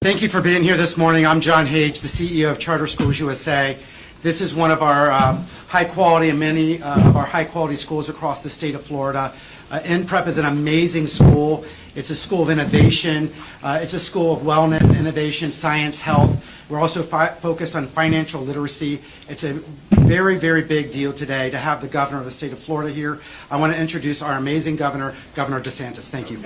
Thank you for being here this morning. I'm John Hage, the CEO of Charter Schools USA. This is one of our high quality and many of our high quality schools across the state of Florida. NPrep is an amazing school. It's a school of innovation. It's a school of wellness, innovation, science, health. We're also focused on financial literacy. It's a very, very big deal today to have the governor of the state of Florida here. I want to introduce our amazing governor, Governor DeSantis. Thank you.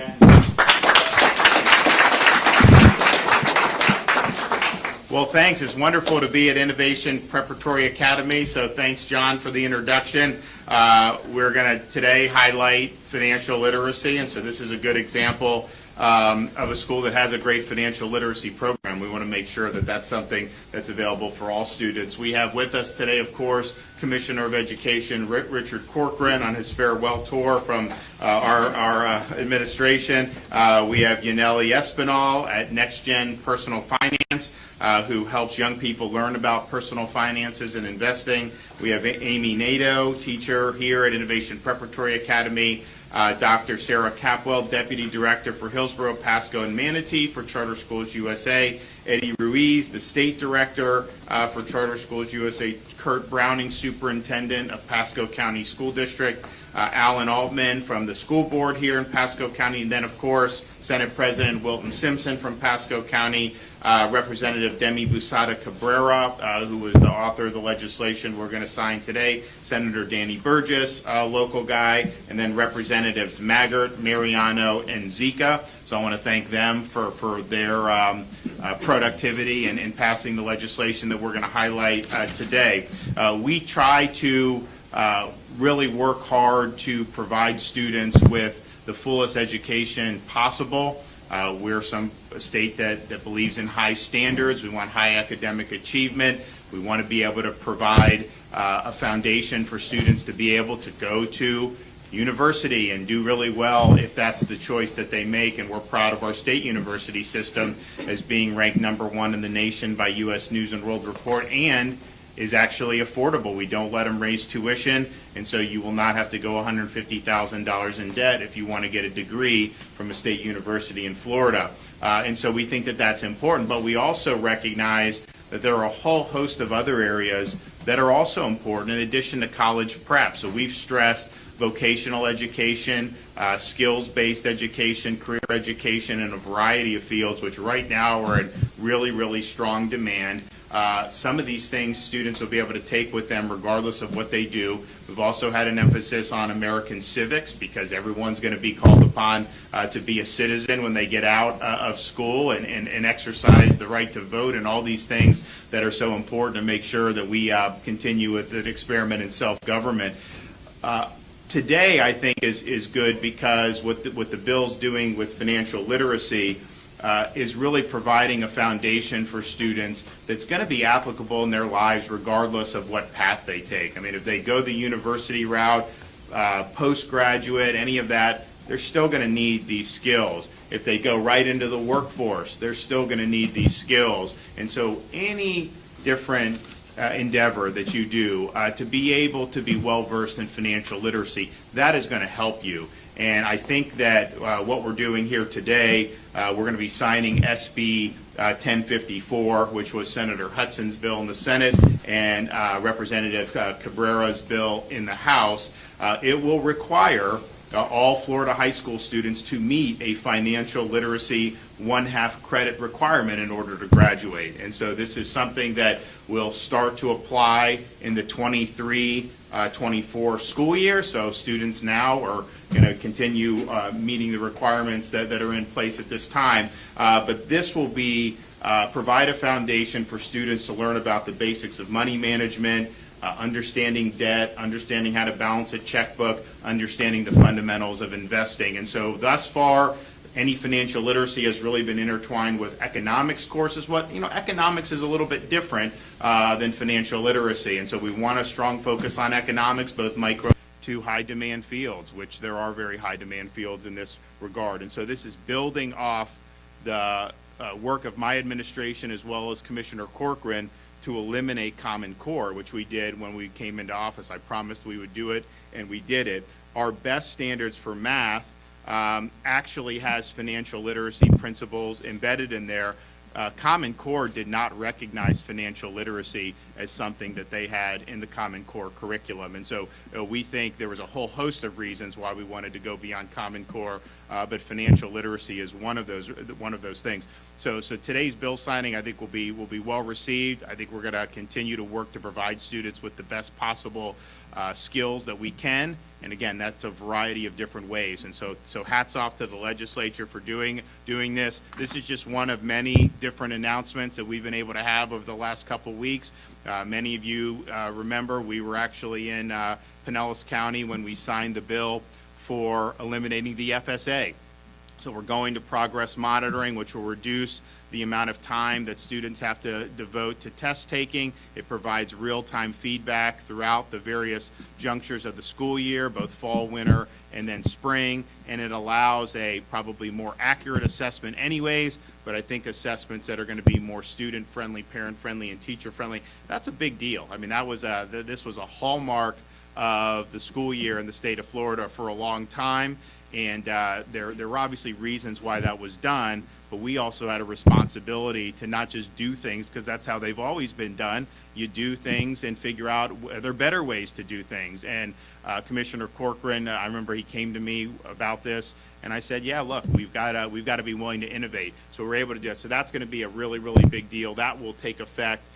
Well, thanks. It's wonderful to be at Innovation Preparatory Academy, so thanks, John, for the introduction. We're going to today highlight financial literacy, and so this is a good example of a school that has a great financial literacy program. We want to make sure that that's something that's available for all students. We have with us today, of course, Commissioner of Education Richard Corcoran on his farewell tour from our administration. We have Yaneli Espinal at Next Gen Personal Finance, who helps young people learn about personal finances and investing. We have Amy Nadeau, teacher here at Innovation Preparatory Academy. Dr. Sarah Capwell, Deputy Director for Hillsborough, Pasco, and Manatee for Charter Schools USA. Eddie Ruiz, the State Director for Charter Schools USA. Kurt Browning, Superintendent of Pasco County School District. Alan Altman from the school board here in Pasco County. And then, of course, Senate President Wilton Simpson from Pasco County. Representative Demi Busada Cabrera, who was the author of the legislation we're going to sign today, Senator Danny Burgess, local guy, and then Representatives Maggart, Mariano, and Zika. So I want to thank them for their productivity in passing the legislation that we're going to highlight today. We try to really work hard to provide students with the fullest education possible. We're a state that believes in high standards. We want high academic achievement. We want to be able to provide a foundation for students to be able to go to university and do really well if that's the choice that they make. And we're proud of our state university system as being ranked #1 in the nation by U.S. News and World Report, and is actually affordable. We don't let them raise tuition, and so you will not have to go $150,000 in debt if you want to get a degree from a state university in Florida. And so we think that that's important, but we also recognize that there are a whole host of other areas that are also important in addition to college prep. So we've stressed vocational education, skills-based education, career education in a variety of fields, which right now are in really, really strong demand. Some of these things students will be able to take with them regardless of what they do. We've also had an emphasis on American civics because everyone's going to be called upon to be a citizen when they get out of school and exercise the right to vote and all these things that are so important to make sure that we continue with the experiment in self-government. Today, I think, is good because what the bill's doing with financial literacy is really providing a foundation for students that's going to be applicable in their lives regardless of what path they take. I mean, if they go the university route, postgraduate, any of that, they're still going to need these skills. If they go right into the workforce, they're still going to need these skills. And so any different endeavor that you do to be able to be well-versed in financial literacy, that is going to help you. And I think that what we're doing here today, we're going to be signing SB 1054, which was Senator Hudson's bill in the Senate and Representative Cabrera's bill in the House. It will require all Florida high school students to meet a financial literacy 1/2 credit requirement in order to graduate. And so this is something that will start to apply in the 23-24 school year. So students now are going to continue meeting the requirements that are in place at this time. But this will be provide a foundation for students to learn about the basics of money management, understanding debt, understanding how to balance a checkbook, understanding the fundamentals of investing. And so thus far, any financial literacy has really been intertwined with economics courses. Economics is a little bit different than financial literacy. And so we want a strong focus on economics, both micro to high demand fields, which there are very high demand fields in this regard. And so this is building off the work of my administration as well as Commissioner Corcoran to eliminate Common Core, which we did when we came into office. I promised we would do it, and we did it. Our best standards for math actually has financial literacy principles embedded in there Common Core did not recognize financial literacy as something that they had in the Common Core curriculum. And so we think there was a whole host of reasons why we wanted to go beyond Common Core, but financial literacy is one of those things. So today's bill signing, I think, will be well received. I think we're going to continue to work to provide students with the best possible skills that we can. And again, that's a variety of different ways. And so hats off to the legislature for doing this. This is just one of many different announcements that we've been able to have over the last couple weeks. Many of you remember we were actually in Pinellas County when we signed the bill for eliminating the FSA. So we're going to progress monitoring, which will reduce the amount of time that students have to devote to test taking. It provides real-time feedback throughout the various junctures of the school year, both fall, winter, and then spring, and it allows a probably more accurate assessment anyways, but I think assessments that are going to be more student-friendly, parent-friendly, and teacher-friendly. That's a big deal. I mean, this was a hallmark of the school year in the state of Florida for a long time. And there were obviously reasons why that was done, but we also had a responsibility to not just do things, because that's how they've always been done. You do things and figure out there are better ways to do things. And Commissioner Corcoran, I remember he came to me about this, and I said, yeah, look, we've got to be willing to innovate. So we're able to do it. So that's going to be a really, really big deal. That will take effect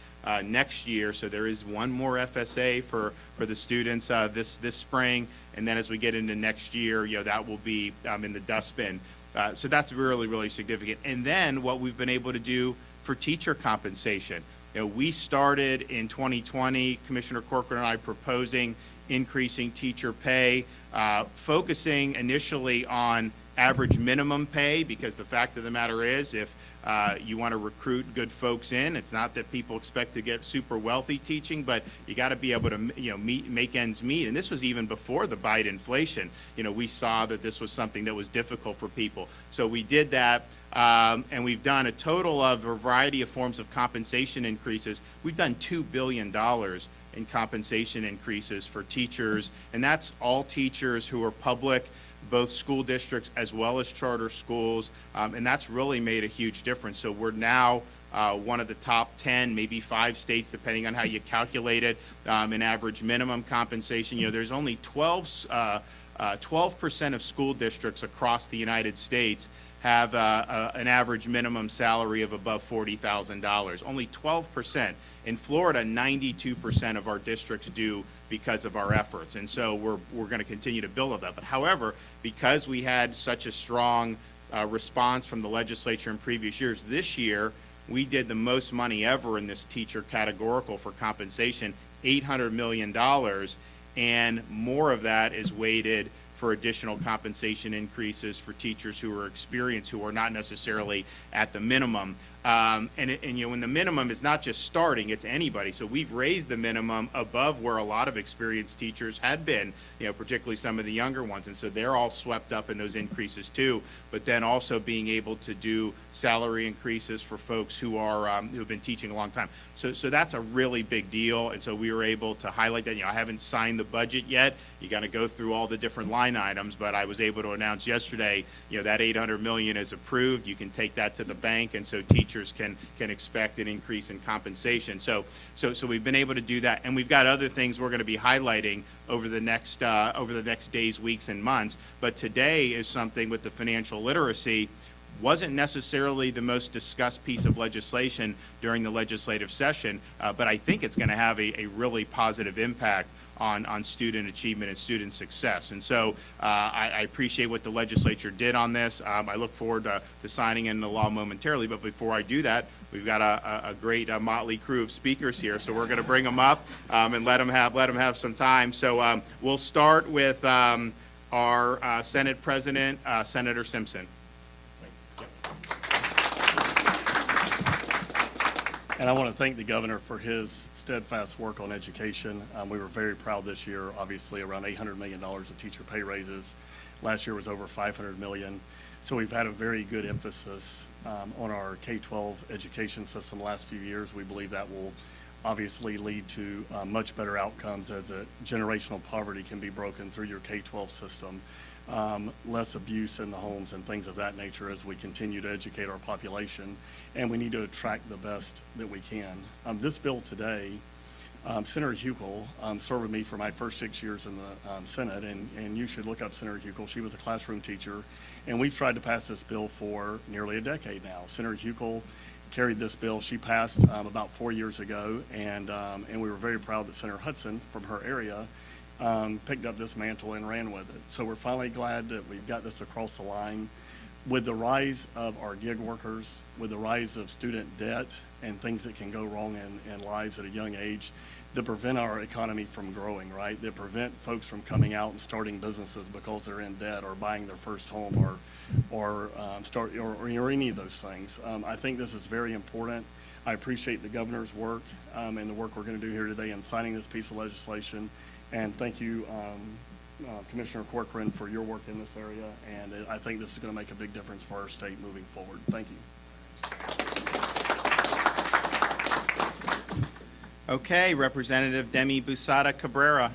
next year. So there is one more FSA for the students this spring, and then as we get into next year, that will be in the dustbin. So that's really, really significant. And then what we've been able to do for teacher compensation. We started in 2020, Commissioner Corcoran and I proposing increasing teacher pay, focusing initially on average minimum pay, because the fact of the matter is, if you want to recruit good folks in, it's not that people expect to get super wealthy teaching, but you got to be able to make ends meet. And this was even before the Biden inflation. We saw that this was something that was difficult for people. So we did that, and we've done a total of a variety of forms of compensation increases. We've done $2 billion in compensation increases for teachers, and that's all teachers who are public, both school districts as well as charter schools, and that's really made a huge difference. So we're now one of the top 10, maybe 5 states, depending on how you calculate it, in average minimum compensation. There's only 12% of school districts across the United States have an average minimum salary of above $40,000. Only 12%. In Florida, 92% of our districts do, because of our efforts. And so we're going to continue to build on that. But however, because we had such a strong response from the legislature in previous years, this year we did the most money ever in this teacher categorical for compensation, $800 million, and more of that is weighted for additional compensation increases for teachers who are experienced, who are not necessarily at the minimum. And when the minimum is not just starting, it's anybody. So we've raised the minimum above where a lot of experienced teachers had been, particularly some of the younger ones. And so they're all swept up in those increases too. But then also being able to do salary increases for folks who have been teaching a long time. So that's a really big deal. And so we were able to highlight that. I haven't signed the budget yet. You got to go through all the different line items, but I was able to announce yesterday, that $800 million is approved. You can take that to the bank, and so teachers can expect an increase in compensation. So we've been able to do that, and we've got other things we're going to be highlighting over the next days, weeks, and months. But today is something with the financial literacy. Wasn't necessarily the most discussed piece of legislation during the legislative session, but I think it's going to have a really positive impact on student achievement and student success. And so I appreciate what the legislature did on this. I look forward to signing in the law momentarily, but before I do that, we've got a great motley crew of speakers here, so we're going to bring them up and let them have some time. So we'll start with our Senate President, Senator Simpson. And I want to thank the governor for his steadfast work on education. We were very proud this year, obviously around $800 million of teacher pay raises. Last year was over $500 million. So we've had a very good emphasis on our K-12 education system the last few years. We believe that will obviously lead to much better outcomes, as a generational poverty can be broken through your K-12 system. less abuse in the homes and things of that nature as we continue to educate our population, and we need to attract the best that we can. This bill today, Senator Huckel served with me for my first 6 years in the Senate, and you should look up Senator Huckel. She was a classroom teacher, and we've tried to pass this bill for nearly a decade now. Senator Huckel carried this bill. She passed about 4 years ago, and we were very proud that Senator Hudson from her area picked up this mantle and ran with it. So we're finally glad that we've got this across the line. With the rise of our gig workers, with the rise of student debt and things that can go wrong in lives at a young age, that prevent our economy from growing, right? That prevent folks from coming out and starting businesses because they're in debt or buying their first home or any of those things. I think this is very important. I appreciate the governor's work and the work we're going to do here today in signing this piece of legislation. And thank you, Commissioner Corcoran, for your work in this area. And I think this is going to make a big difference for our state moving forward. Thank you. Okay, Representative Demi Busada Cabrera.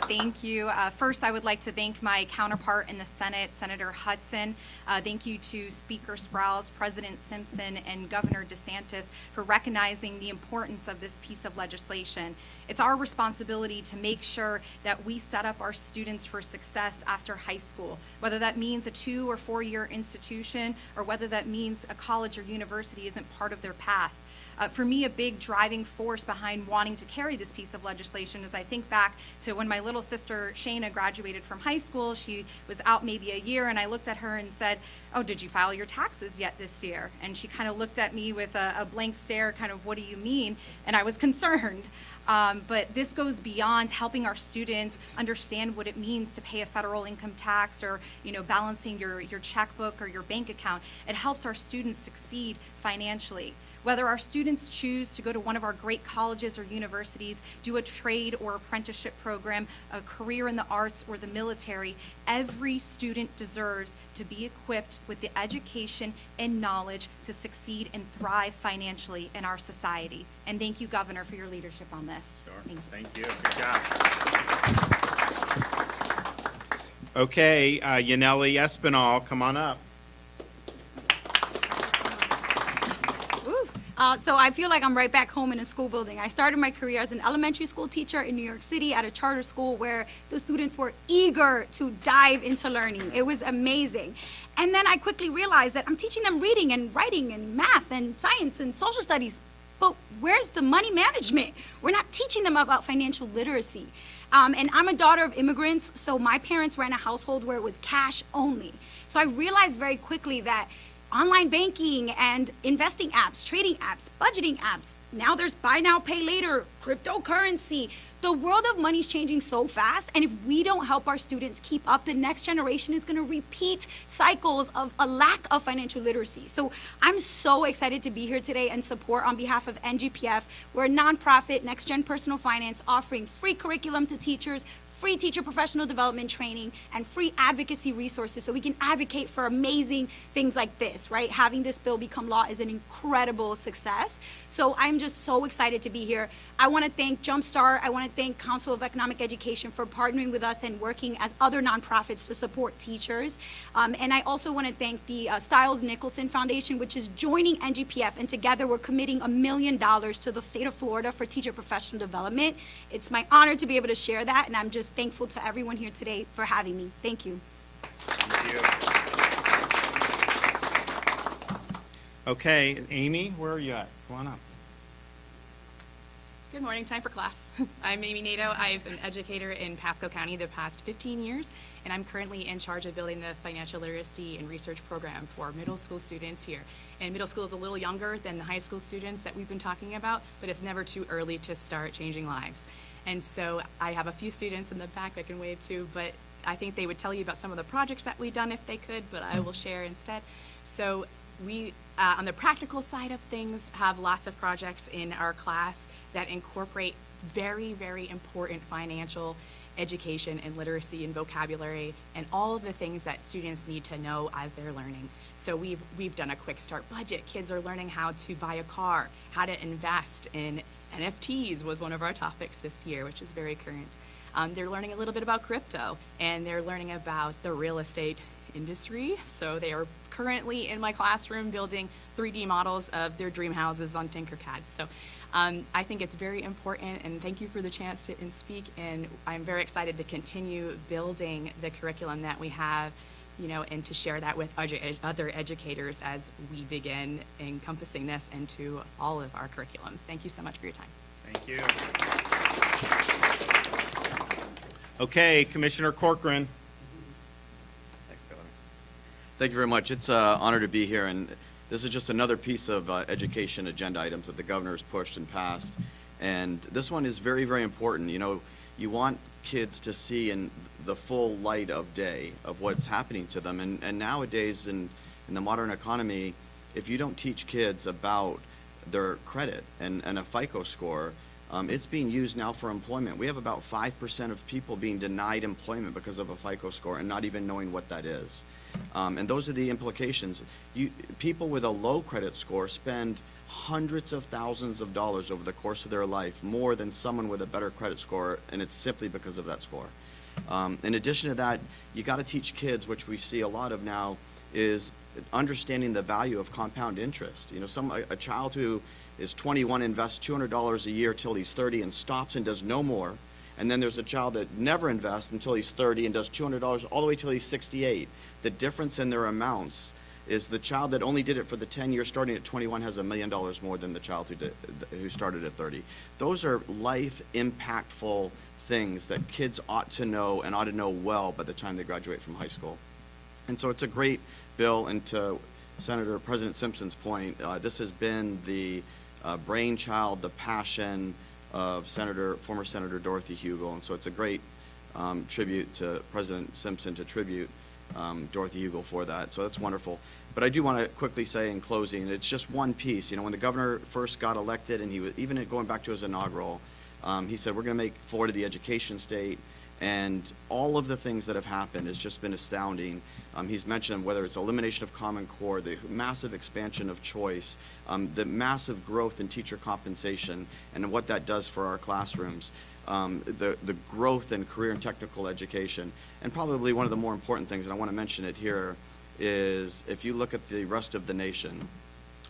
Thank you. First, I would like to thank my counterpart in the Senate, Senator Hudson. Thank you to Speaker Sprowls, President Simpson, and Governor DeSantis for recognizing the importance of this piece of legislation. It's our responsibility to make sure that we set up our students for success after high school, whether that means a 2 or 4 year institution or whether that means a college or university isn't part of their path. For me, a big driving force behind wanting to carry this piece of legislation is I think back to when my little sister Shayna graduated from high school. She was out maybe a year, and I looked at her and said, "Oh, did you file your taxes yet this year?" And she kind of looked at me with a blank stare, kind of, "What do you mean?" And I was concerned. But this goes beyond helping our students understand what it means to pay a federal income tax or, balancing your checkbook or your bank account. It helps our students succeed financially. Whether our students choose to go to one of our great colleges or universities, do a trade or apprenticeship program, a career in the arts or the military, every student deserves to be equipped with the education and knowledge to succeed and thrive financially in our society. And thank you, Governor, for your leadership on this. Sure. Thank you. Thank you. Good job. Okay, Yaneli Espinal, come on up. So I feel like I'm right back home in a school building. I started my career as an elementary school teacher in New York City at a charter school where the students were eager to dive into learning. It was amazing. And then I quickly realized that I'm teaching them reading and writing and math and science and social studies. But where's the money management? We're not teaching them about financial literacy. And I'm a daughter of immigrants, so my parents ran a household where it was cash only. So I realized very quickly that online banking and investing apps, trading apps, budgeting apps. Now there's buy now, pay later, cryptocurrency. The world of money is changing so fast, and if we don't help our students keep up, the next generation is gonna repeat cycles of a lack of financial literacy. So I'm so excited to be here today and support on behalf of NGPF. We're a nonprofit, Next Gen Personal Finance, offering free curriculum to teachers, free teacher professional development training, and free advocacy resources so we can advocate for amazing things like this, right? Having this bill become law is an incredible success. So I'm just so excited to be here. I want to thank Jumpstart. I want to thank Council of Economic Education for partnering with us and working as other nonprofits to support teachers. And I also want to thank the Stiles Nicholson Foundation, which is joining NGPF, and together we're committing $1 million to the state of Florida for teacher professional development. It's my honor to be able to share that, and I'm just thankful to everyone here today for having me. Thank you. Thank you. Okay, Amy, where are you at? Come on up. Good morning, time for class. I'm Amy Nato. I've been an educator in Pasco County the past 15 years, and I'm currently in charge of building the financial literacy and research program for middle school students here. And middle school is a little younger than the high school students that we've been talking about, but it's never too early to start changing lives. And so I have a few students in the back I can wave to, but I think they would tell you about some of the projects that we've done if they could, but I will share instead. So we, on the practical side of things, have lots of projects in our class that incorporate very, very important financial education and literacy and vocabulary and all of the things that students need to know as they're learning. So we've done a quick start budget. Kids are learning how to buy a car, how to invest in NFTs was one of our topics this year, which is very current. They're learning a little bit about crypto, and they're learning about the real estate industry. So they are currently in my classroom building 3D models of their dream houses on Tinkercad. So I think it's very important, and thank you for the chance to speak, and I'm very excited to continue building the curriculum that we have, you know, and to share that with other educators as we begin encompassing this into all of our curriculums. Thank you so much for your time. Thank you. Okay, Commissioner Corcoran. Thank you very much. It's an honor to be here, and this is just another piece of education agenda items that the governor has pushed and passed. And this one is very, very important. You know, you want kids to see in the full light of day of what's happening to them. And nowadays in the modern economy, if you don't teach kids about their credit and a FICO score, it's being used now for employment. We have about 5% of people being denied employment because of a FICO score and not even knowing what that is. And those are the implications. People with a low credit score spend hundreds of thousands of dollars over the course of their life, more than someone with a better credit score, and it's simply because of that score. In addition to that, you got to teach kids, which we see a lot of now, is understanding the value of compound interest. You know, a child who is 21 invests $200 a year till he's 30 and stops and does no more. And then there's a child that never invests until he's 30 and does $200 all the way till he's 68. The difference in their amounts is the child that only did it for the 10 years starting at 21 has $1 million more than the child who started at 30. Those are life impactful things that kids ought to know and ought to know well by the time they graduate from high school. And so it's a great bill, and to President Simpson's point, this has been the brainchild, the passion of former Senator Dorothy Hugel, and so it's a great tribute to President Simpson to tribute Dorothy Hugel for that. So that's wonderful. But I do want to quickly say in closing, it's just one piece. You know, when the governor first got elected, and he was even going back to his inaugural, he said we're going to make Florida the education state. And all of the things that have happened has just been astounding. He's mentioned whether it's elimination of Common Core, the massive expansion of choice, the massive growth in teacher compensation, and what that does for our classrooms, the growth in career and technical education. And probably one of the more important things, and I want to mention it here, is if you look at the rest of the nation,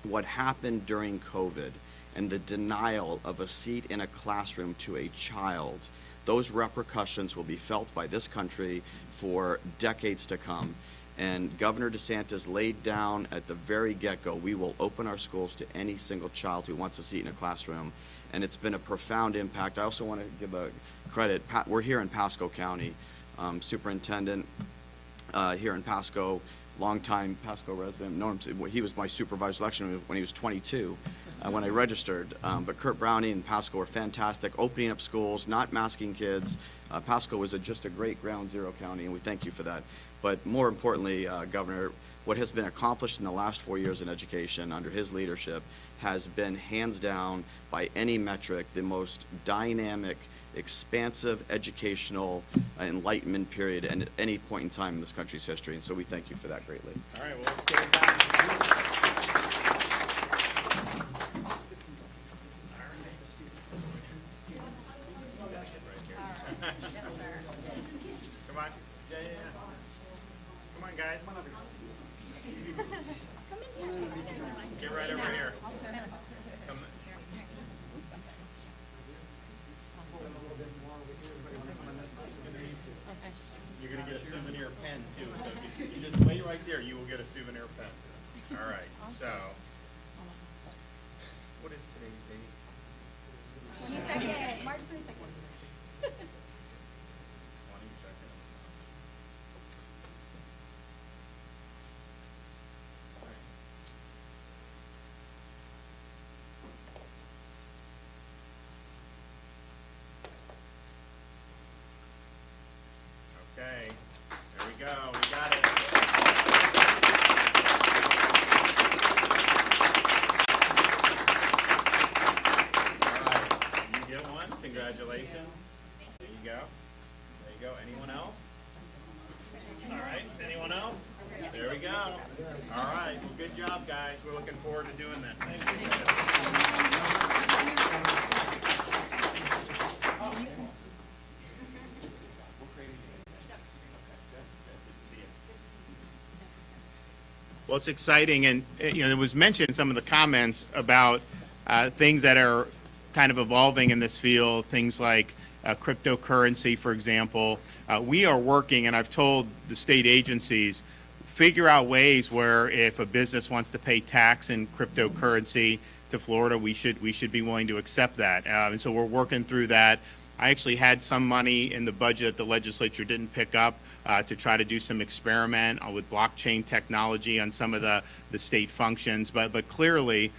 what happened during COVID and the denial of a seat in a classroom to a child, those repercussions will be felt by this country for decades to come. And Governor DeSantis laid down at the very get-go, we will open our schools to any single child who wants a seat in a classroom. And it's been a profound impact. I also want to give a credit. We're here in Pasco County. Superintendent here in Pasco, longtime Pasco resident. Norm, he was my supervisor election when he was 22. When I registered, but Kurt Browning and Pasco were fantastic, opening up schools, not masking kids. Pasco was just a great ground zero county, and we thank you for that. But more importantly, Governor, what has been accomplished in the last 4 years in education under his leadership has been hands down by any metric the most dynamic, expansive educational enlightenment period at any point in time in this country's history. And so we thank you for that greatly. All right, well, let's get it back. Come on. Yeah. Come on, guys. Get right over here. Come. You're going to get a souvenir pen, too. So if you just wait right there, you will get a souvenir pen. All right, so. What is today's date? 22nd, March 22nd. 22nd. Okay, there we go, we got it. All right, you get one, congratulations. go. All right. Well, good job, guys. We're looking forward to doing this. Thank you. Well, it's exciting, and it was mentioned in some of the comments about things that are kind of evolving in this field, things like cryptocurrency, for example. We are working, and I've told the state agencies, figure out ways where if a business wants to pay tax in cryptocurrency to Florida, we should be willing to accept that. And so we're working through that. I actually had some money in the budget that the legislature didn't pick up to try to do some experiment with blockchain technology on some of the state functions. But clearly,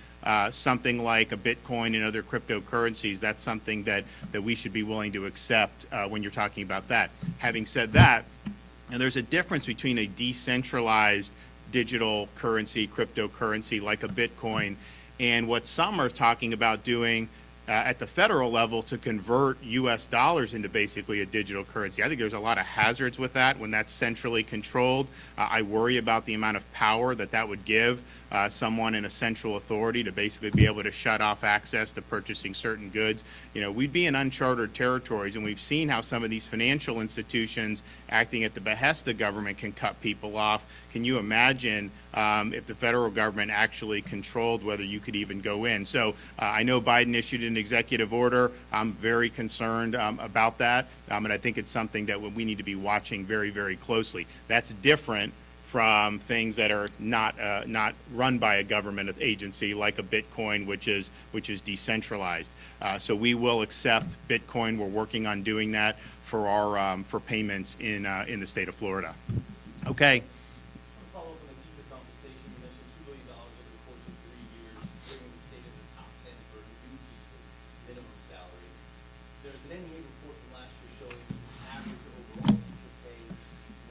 something like a Bitcoin and other cryptocurrencies, that's something that we should be willing to accept when you're talking about that. Having said that, and there's a difference between a decentralized digital currency, cryptocurrency like a Bitcoin, and what some are talking about doing at the federal level to convert U.S. dollars into basically a digital currency. I think there's a lot of hazards with that when that's centrally controlled. I worry about the amount of power that would give someone in a central authority to basically be able to shut off access to purchasing certain goods. We'd be in uncharted territories, and we've seen how some of these financial institutions acting at the behest of government can cut people off. Can you imagine if the federal government actually controlled whether you could even go in? So I know Biden issued an executive order. I'm very concerned about that, and I think it's something that we need to be watching very, very closely. That's different from things that are not run by a government agency like a Bitcoin, which is decentralized. So we will accept Bitcoin. We're working on doing that for our for payments in the state of Florida. Okay. Follow up on the teacher compensation. You mentioned $2 billion over the course of 3 years, bringing the state in the top 10 for new teachers minimum salaries. There's an NEA report from last year showing the average overall teacher pay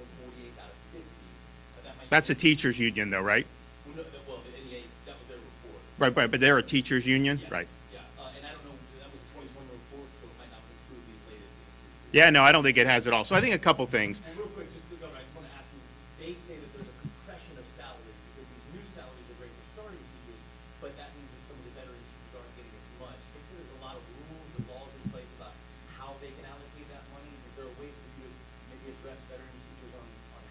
was 48 out of 50. That's a teachers union, though, right? Well, the NEA, that was their report. Right, but they're a teachers union, Yeah, right? Yeah, and I don't know, that was a 2020 report, so it might not include these latest increases. Yeah, no, I don't think it has it all. So I think a couple things. And real quick, just to go, I just want to ask you, they say that there's a compression of salaries because these new salaries are great for starting teachers, but that means that some of the veteran teachers aren't getting as much. They say there's a lot of rules and laws in place about how they can allocate that money. Is there a way for you to maybe address veteran teachers on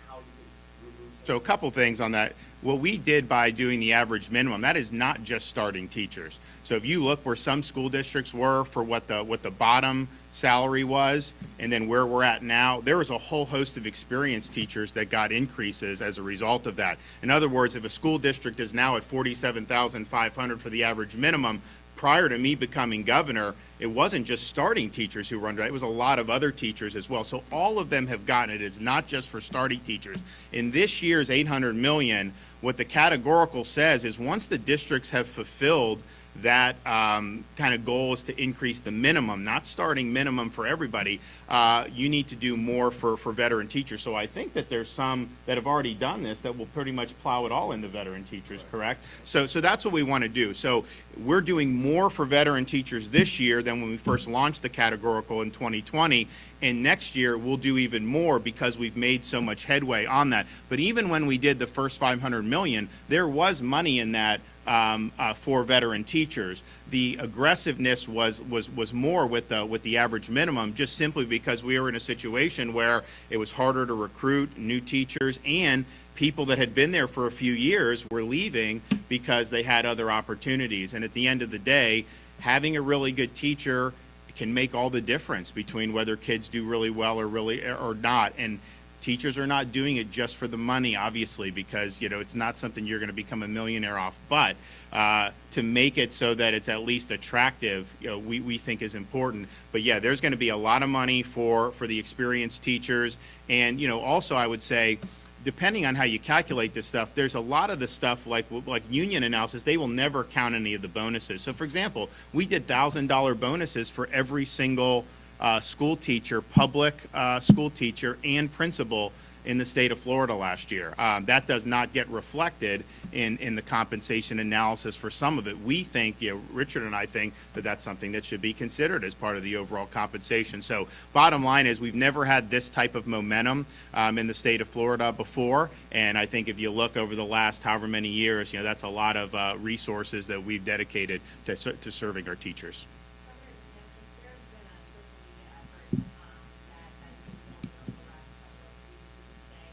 how you can remove some? So a couple things on that. What we did by doing the average minimum, that is not just starting teachers. So if you look where some school districts were for what the bottom salary was, and then where we're at now, there was a whole host of experienced teachers that got increases as a result of that. In other words, if a school district is now at $47,500 for the average minimum, prior to me becoming governor, it wasn't just starting teachers who were under it. It was a lot of other teachers as well. So all of them have gotten it. It's not just for starting teachers. In this year's $800 million, what the categorical says is once the districts have fulfilled that kind of goal is to increase the minimum, not starting minimum for everybody, you need to do more for veteran teachers. So I think that there's some that have already done this that will pretty much plow it all into veteran teachers, correct? So that's what we want to do. So we're doing more for veteran teachers this year than when we first launched the categorical in 2020. And next year, we'll do even more because we've made so much headway on that. But even when we did the first $500 million, there was money in that for veteran teachers. The aggressiveness was more with the average minimum, just simply because we were in a situation where it was harder to recruit new teachers, and people that had been there for a few years were leaving because they had other opportunities. And at the end of the day, having a really good teacher can make all the difference between whether kids do really well or not. And teachers are not doing it just for the money, obviously, because it's not something you're going to become a millionaire off. But to make it so that it's at least attractive, we think is important. But yeah, there's going to be a lot of money for the experienced teachers, and also I would say, depending on how you calculate this stuff, there's a lot of the stuff like union analysis, they will never count any of the bonuses. So for example, we did $1,000 bonuses for every single school teacher, public school teacher and principal in the state of Florida last year. That does not get reflected in the compensation analysis for some of it. We think, Richard and I think that that's something that should be considered as part of the overall compensation. So bottom line is we've never had this type of momentum in the state of Florida before, and I think if you look over the last however many years, that's a lot of resources that we've dedicated to serving our teachers. There's been a social media effort that has been going on the last couple of weeks, you could say,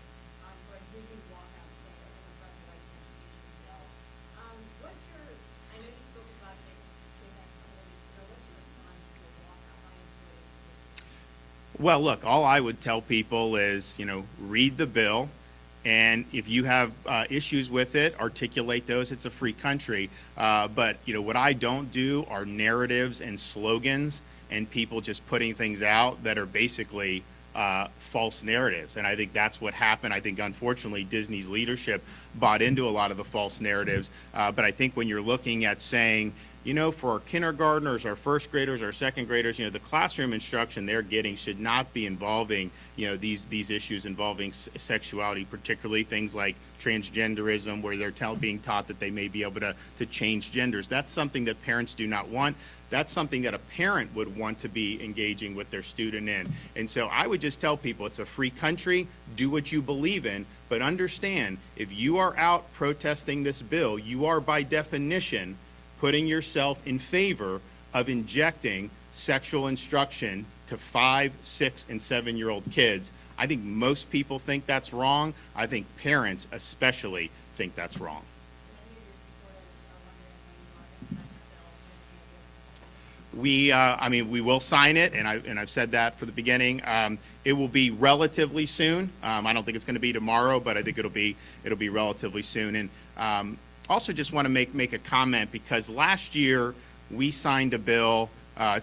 for a digging walkout today over the Press Rights and Education bill. What's your, I know you spoke about it a couple of weeks ago, what's your response to a walkout by employees? Well, look, all I would tell people is, read the bill. And if you have issues with it, articulate those. It's a free country. But what I don't do are narratives and slogans and people just putting things out that are basically false narratives. And I think that's what happened. I think, unfortunately, Disney's leadership bought into a lot of the false narratives. But I think when you're looking at saying, for our kindergartners, our first graders, our second graders, the classroom instruction they're getting should not be involving, these issues involving sexuality, particularly things like transgenderism, where they're being taught that they may be able to change genders. That's something that parents do not want. That's something that a parent would want to be engaging with their student in. And so I would just tell people it's a free country, do what you believe in, but understand if you are out protesting this bill, you are by definition putting yourself in favor of injecting sexual instruction to 5, 6, and 7-year-old kids. I think most people think that's wrong. I think parents especially think that's wrong. Many of your supporters are wondering when you are going to sign that bill. We will sign it, and I've said that for the beginning. It will be relatively soon. I don't think it's going to be tomorrow, but I think it'll be relatively soon. And also just want to make a comment, because last year we signed a bill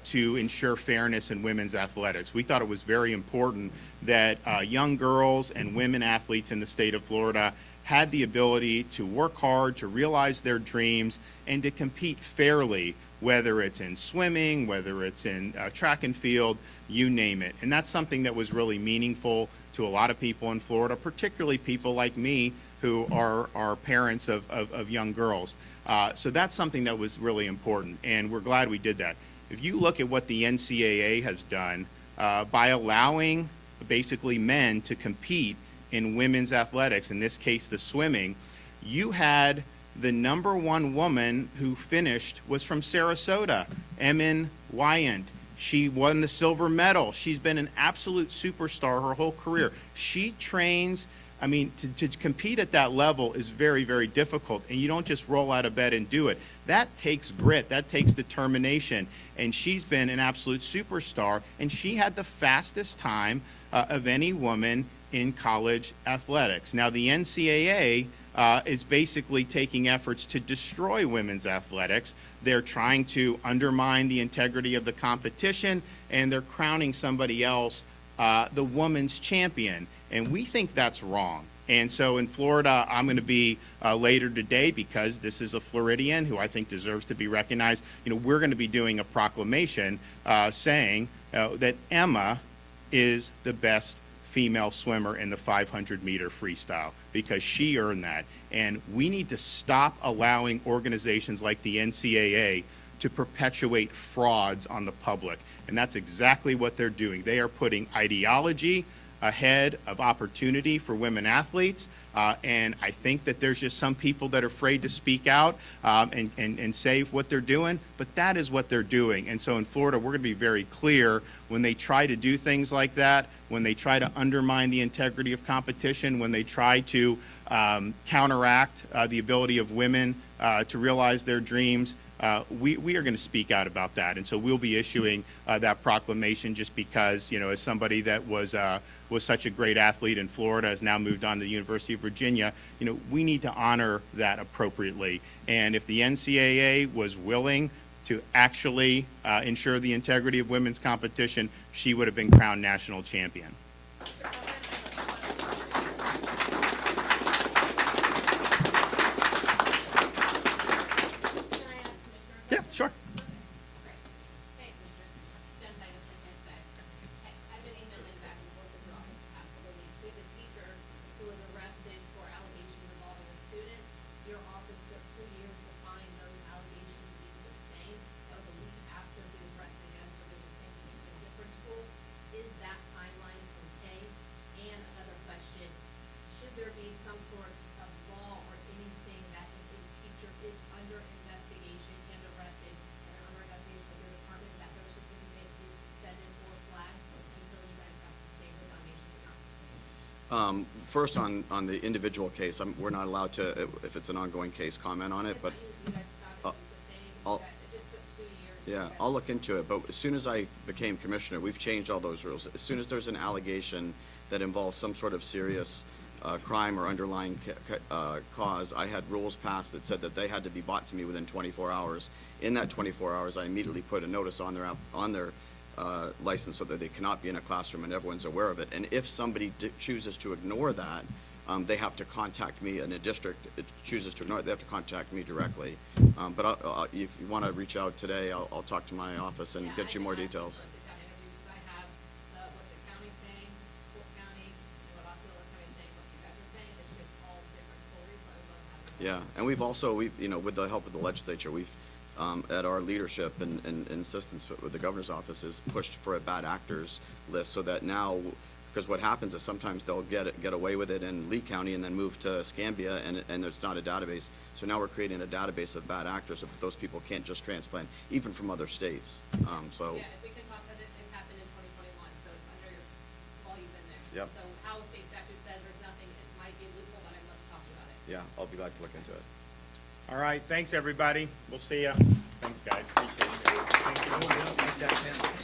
to ensure fairness in women's athletics. We thought it was very important that young girls and women athletes in the state of Florida had the ability to work hard, to realize their dreams, and to compete fairly, whether it's in swimming, whether it's in track and field, you name it. And that's something that was really meaningful to a lot of people in Florida, particularly people like me who are parents of young girls. So that's something that was really important, and we're glad we did that. If you look at what the NCAA has done by allowing basically men to compete in women's athletics, in this case the swimming, you had the #1 woman who finished was from Sarasota, Emin Wyant. She won the silver medal. She's been an absolute superstar her whole career. She trains, to compete at that level is very, very difficult, and you don't just roll out of bed and do it. That takes grit, that takes determination, and she's been an absolute superstar, and she had the fastest time of any woman in college athletics. Now, the NCAA is basically taking efforts to destroy women's athletics. They're trying to undermine the integrity of the competition, and they're crowning somebody else the women's champion. And we think that's wrong. And so in Florida, I'm going to be later today, because this is a Floridian who I think deserves to be recognized. We're going to be doing a proclamation saying that Emma is the best female swimmer in the 500-meter freestyle, because she earned that. And we need to stop allowing organizations like the NCAA to perpetuate frauds on the public. And that's exactly what they're doing. They are putting ideology ahead of opportunity for women athletes, and I think that there's just some people that are afraid to speak out and say what they're doing, but that is what they're doing. And so in Florida, we're going to be very clear when they try to do things like that, when they try to undermine the integrity of competition, when they try to counteract the ability of women to realize their dreams. We are going to speak out about that, and so we'll be issuing that proclamation, just because, as somebody that was such a great athlete in Florida, has now moved on to the University of Virginia, we need to honor that appropriately. And if the NCAA was willing to actually ensure the integrity of women's competition, she would have been crowned national champion. Yeah, sure. Hey, Mr. Jen Titus, I've been emailing back and forth with your office the past couple of weeks. We have a teacher First, on the individual case, we're not allowed to, if it's an ongoing case, comment on it, but You guys thought it was sustained, I'll- that it just took 2 years. to yeah, get- I'll look into it, but as soon as I became commissioner, we've changed all those rules. As soon as there's an allegation that involves some sort of serious crime or underlying cause, I had rules passed that said that they had to be brought to me within 24 hours. In that 24 hours, I immediately put a notice on their license so that they cannot be in a classroom and everyone's aware of it. And if somebody chooses to ignore that, they have to contact me, and a district chooses to ignore it, they have to contact me directly. But if you want to reach out today, I'll talk to my office and Yeah, get you I more think I'll details. do a sit-down interview because I have what the county's saying, Polk County, and what Osceola County's saying, what you guys are saying. It's just all different stories, so I would love to have it. Yeah, and we've also, with the help of the legislature, we've, at our leadership and insistence with the governor's office, is pushed for a bad actors list, so that now, because what happens is sometimes they'll get away with it in Lee County and then move to Escambia, and there's not a database. So now we're creating a database of bad actors so that those people can't just transplant, even from other states. So, Yeah, if we can talk, because it's happened in 2021, so it's under your, while you've been there. Yep. So how the state statute says there's nothing, it might be a loophole, but I'd love to talk about it. yeah, I'll be glad to look into it. All right, thanks, everybody. We'll see ya. Thanks, guys. Appreciate it.